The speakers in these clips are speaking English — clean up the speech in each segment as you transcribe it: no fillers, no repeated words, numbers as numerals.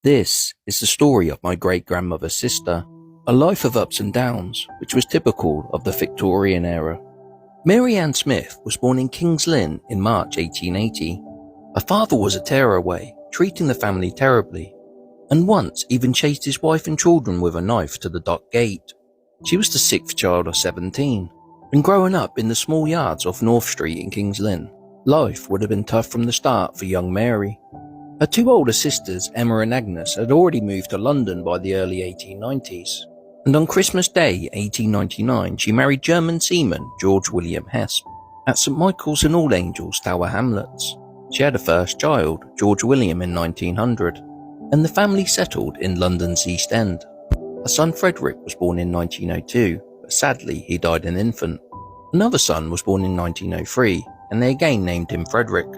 This is the story of my great-grandmother's sister, a life of ups and downs which was typical of the Victorian era. Maryanne Smith was born in King's Lynn in March 1880. Her father was a tearaway, treating the family terribly, and once even chased his wife and children with a knife to the dock gate. She was the sixth child of 17, and growing up in the small yards off North Street in King's Lynn, life would have been tough from the start for young Mary. Her two older sisters, Emma and Agnes, had already moved to London by the early 1890s, and on Christmas Day 1899 she married German seaman George William Hesp at St Michael's and All Angels, Tower Hamlets. She had a first child, George William, in 1900, and the family settled in London's East End. Her son Frederick was born in 1902, but sadly he died an infant. Another son was born in 1903, and they again named him Frederick.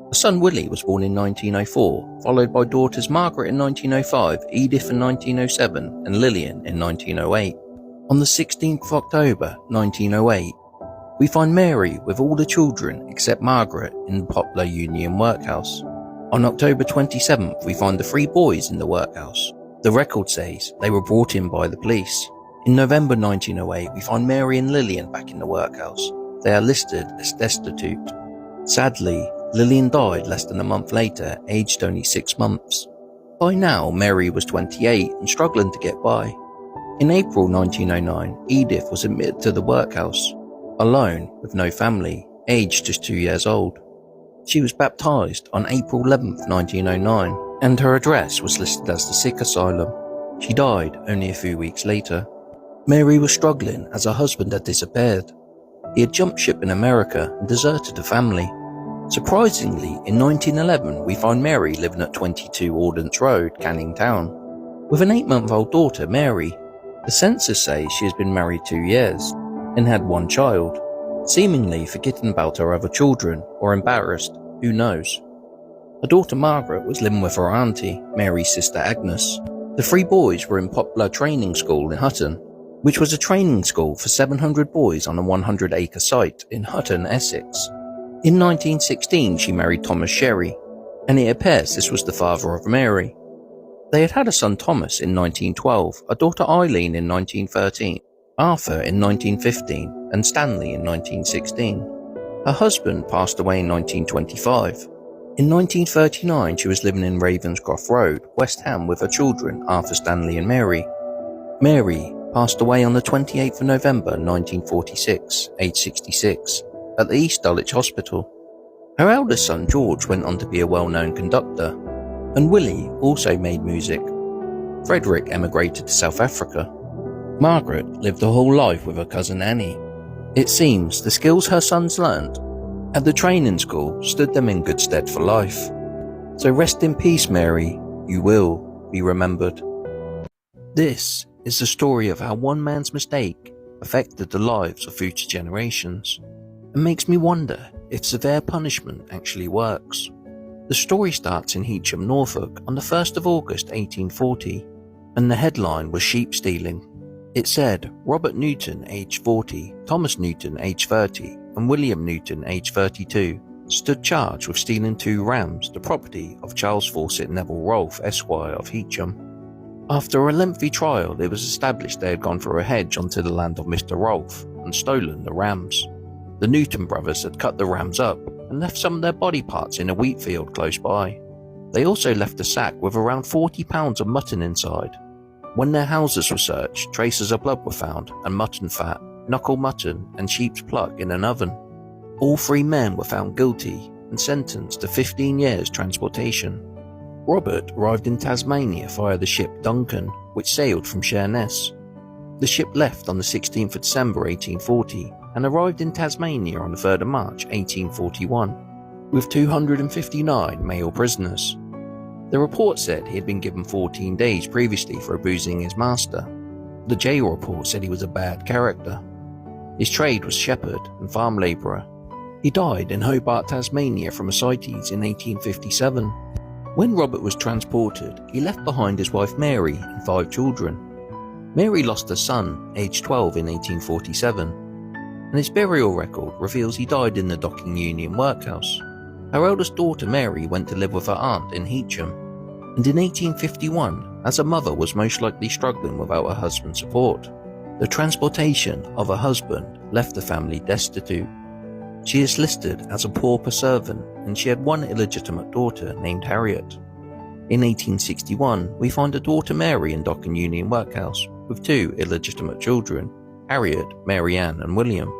Her son Willie was born in 1904, followed by daughters Margaret in 1905, Edith in 1907, and Lillian in 1908. On the 16th of October 1908, we find Mary with all the children except Margaret in the Poplar Union Workhouse. On October 27th, we find the three boys in the workhouse. The record says they were brought in by the police. In November 1908, we find Mary and Lillian back in the workhouse. They are listed as destitute. Sadly, Lillian died less than a month later, aged only 6 months. By now, Mary was 28 and struggling to get by. In April 1909, Edith was admitted to the workhouse, alone with no family, aged just 2 years old. She was baptized on April 11th, 1909, and her address was listed as the sick asylum. She died only a few weeks later. Mary was struggling as her husband had disappeared. He had jumped ship in America and deserted the family. Surprisingly, in 1911 we find Mary living at 22 Ordnance Road, Canning Town, with an 8-month-old daughter, Mary. The census says she has been married 2 years and had 1 child, seemingly forgetting about her other children or embarrassed, who knows. Her daughter Margaret was living with her auntie, Mary's sister Agnes. The 3 boys were in Poplar Training School in Hutton, which was a training school for 700 boys on a 100-acre site in Hutton, Essex. In 1916 she married Thomas Sherry, and it appears this was the father of Mary. They had had a son Thomas in 1912, a daughter Eileen in 1913, Arthur in 1915, and Stanley in 1916. Her husband passed away in 1925. In 1939 she was living in Ravenscroft Road, West Ham, with her children Arthur, Stanley and Mary. Mary passed away on the 28th of November 1946, aged 66, at the East Dulwich Hospital. Her eldest son George went on to be a well-known conductor, and Willie also made music. Frederick emigrated to South Africa. Margaret lived her whole life with her cousin Annie. It seems the skills her sons learnt at the training school stood them in good stead for life. So rest in peace, Mary, you will be remembered. This is the story of how one man's mistake affected the lives of future generations. It makes me wonder if severe punishment actually works. The story starts in Heacham, Norfolk on the 1st of August 1840, and the headline was sheep stealing. It said Robert Newton, age 40, Thomas Newton, age 30, and William Newton, age 32, stood charged with stealing 2 rams, the property of Charles Fawcett Neville Rolfe, Esquire of Heacham. After a lengthy trial, it was established they had gone through a hedge onto the land of Mr. Rolfe and stolen the rams. The Newton brothers had cut the rams up and left some of their body parts in a wheat field close by. They also left a sack with around 40 pounds of mutton inside. When their houses were searched, traces of blood were found, and mutton fat, knuckle mutton and sheep's pluck in an oven. All 3 men were found guilty and sentenced to 15 years transportation. Robert arrived in Tasmania via the ship Duncan, which sailed from Sheerness. The ship left on the 16th of December 1840 and arrived in Tasmania on the 3rd of March 1841, with 259 male prisoners. The report said he had been given 14 days previously for abusing his master. The jail report said he was a bad character. His trade was shepherd and farm labourer. He died in Hobart, Tasmania from ascites in 1857. When Robert was transported, he left behind his wife Mary and 5 children. Mary lost her son, aged 12, in 1847, and his burial record reveals he died in the Docking Union Workhouse. Her eldest daughter Mary went to live with her aunt in Heacham. And in 1851, as her mother was most likely struggling without her husband's support, the transportation of her husband left the family destitute. She is listed as a pauper servant, and she had one illegitimate daughter named Harriet. In 1861, we find a daughter Mary in Dock and Union Workhouse with two illegitimate children, Harriet, Maryanne and William.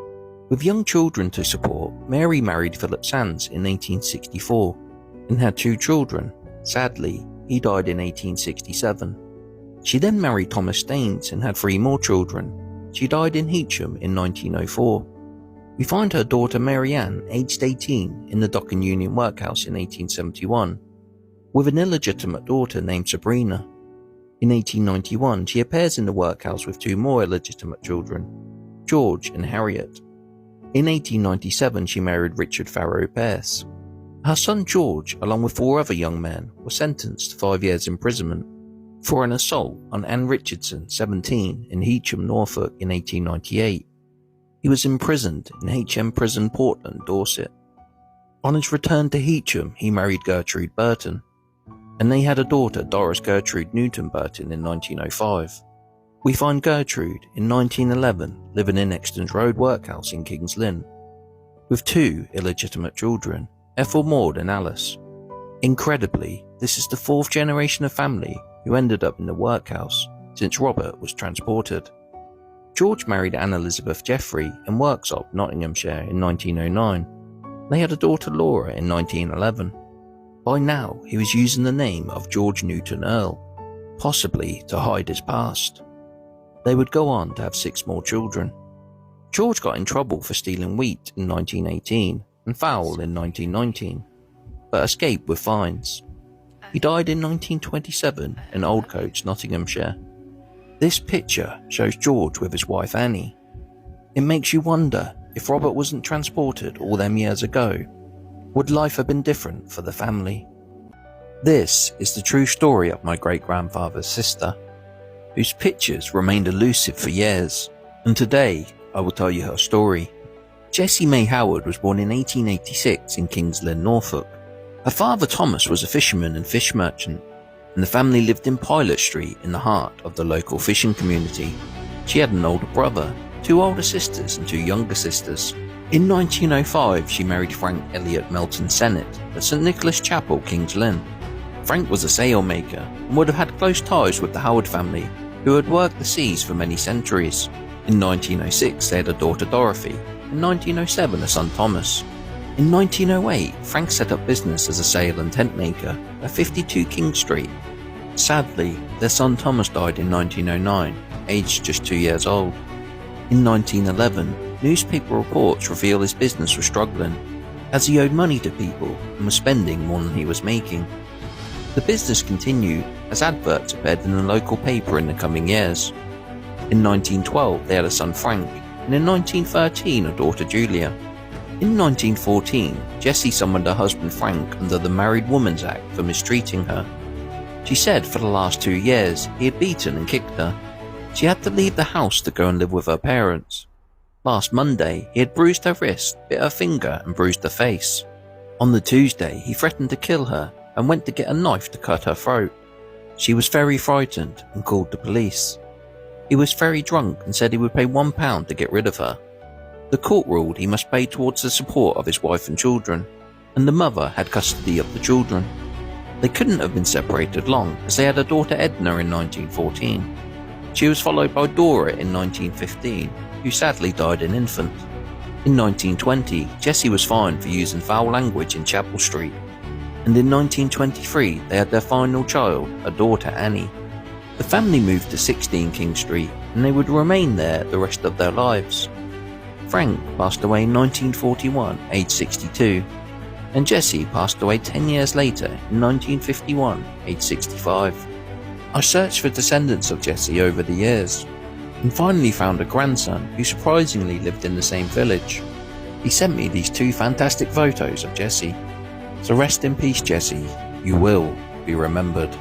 With young children to support, Mary married Philip Sands in 1864 and had two children. Sadly, he died in 1867. She then married Thomas Staines and had three more children. She died in Heacham in 1904. We find her daughter Maryanne, aged 18, in the Dock and Union Workhouse in 1871, with an illegitimate daughter named Sabrina. In 1891, she appears in the workhouse with two more illegitimate children, George and Harriet. In 1897, she married Richard Farrow Pearce. Her son George, along with four other young men, were sentenced to 5 years imprisonment for an assault on Anne Richardson, 17, in Heacham, Norfolk in 1898. He was imprisoned in HM Prison, Portland, Dorset. On his return to Heacham, he married Gertrude Burton, and they had a daughter, Doris Gertrude Newton Burton, in 1905. We find Gertrude in 1911 living in Exton's Road Workhouse in King's Lynn, with two illegitimate children, Ethel Maud and Alice. Incredibly, this is the fourth generation of family who ended up in the workhouse since Robert was transported. George married Anne Elizabeth Jeffrey in Worksop, Nottinghamshire in 1909. They had a daughter Laura in 1911. By now, he was using the name of George Newton Earl, possibly to hide his past. They would go on to have 6 more children. George got in trouble for stealing wheat in 1918 and fowl in 1919, but escaped with fines. He died in 1927 in Oldcoach, Nottinghamshire. This picture shows George with his wife Annie. It makes you wonder, if Robert wasn't transported all them years ago, would life have been different for the family? This is the true story of my great-grandfather's sister, whose pictures remained elusive for years, and today I will tell you her story. Jessie May Howard was born in 1886 in King's Lynn, Norfolk. Her father Thomas was a fisherman and fish merchant, and the family lived in Pilot Street in the heart of the local fishing community. She had an older brother, 2 older sisters and 2 younger sisters. In 1905, she married Frank Elliott Melton Sennett at St Nicholas Chapel, King's Lynn. Frank was a sailmaker and would have had close ties with the Howard family, who had worked the seas for many centuries. In 1906, they had a daughter Dorothy. In 1907, a son Thomas. In 1908, Frank set up business as a sail and tent maker at 52 King Street. Sadly, their son Thomas died in 1909, aged just 2 years old. In 1911, newspaper reports reveal his business was struggling, as he owed money to people and was spending more than he was making. The business continued as adverts appeared in the local paper in the coming years. In 1912, they had a son Frank, and in 1913, a daughter Julia. In 1914, Jessie summoned her husband Frank under the Married Women's Act for mistreating her. She said for the last 2 years he had beaten and kicked her. She had to leave the house to go and live with her parents. Last Monday, he had bruised her wrist, bit her finger and bruised her face. On the Tuesday, he threatened to kill her and went to get a knife to cut her throat. She was very frightened and called the police. He was very drunk and said he would pay £1 to get rid of her. The court ruled he must pay towards the support of his wife and children, and the mother had custody of the children. They couldn't have been separated long, as they had a daughter Edna in 1914. She was followed by Dora in 1915, who sadly died an infant. In 1920, Jessie was fined for using foul language in Chapel Street, and in 1923 they had their final child, a daughter Annie. The family moved to 16 King Street, and they would remain there the rest of their lives. Frank passed away in 1941, aged 62, and Jessie passed away 10 years later in 1951, aged 65. I searched for descendants of Jessie over the years, and finally found a grandson who surprisingly lived in the same village. He sent me these 2 fantastic photos of Jessie. So rest in peace, Jessie. You will be remembered.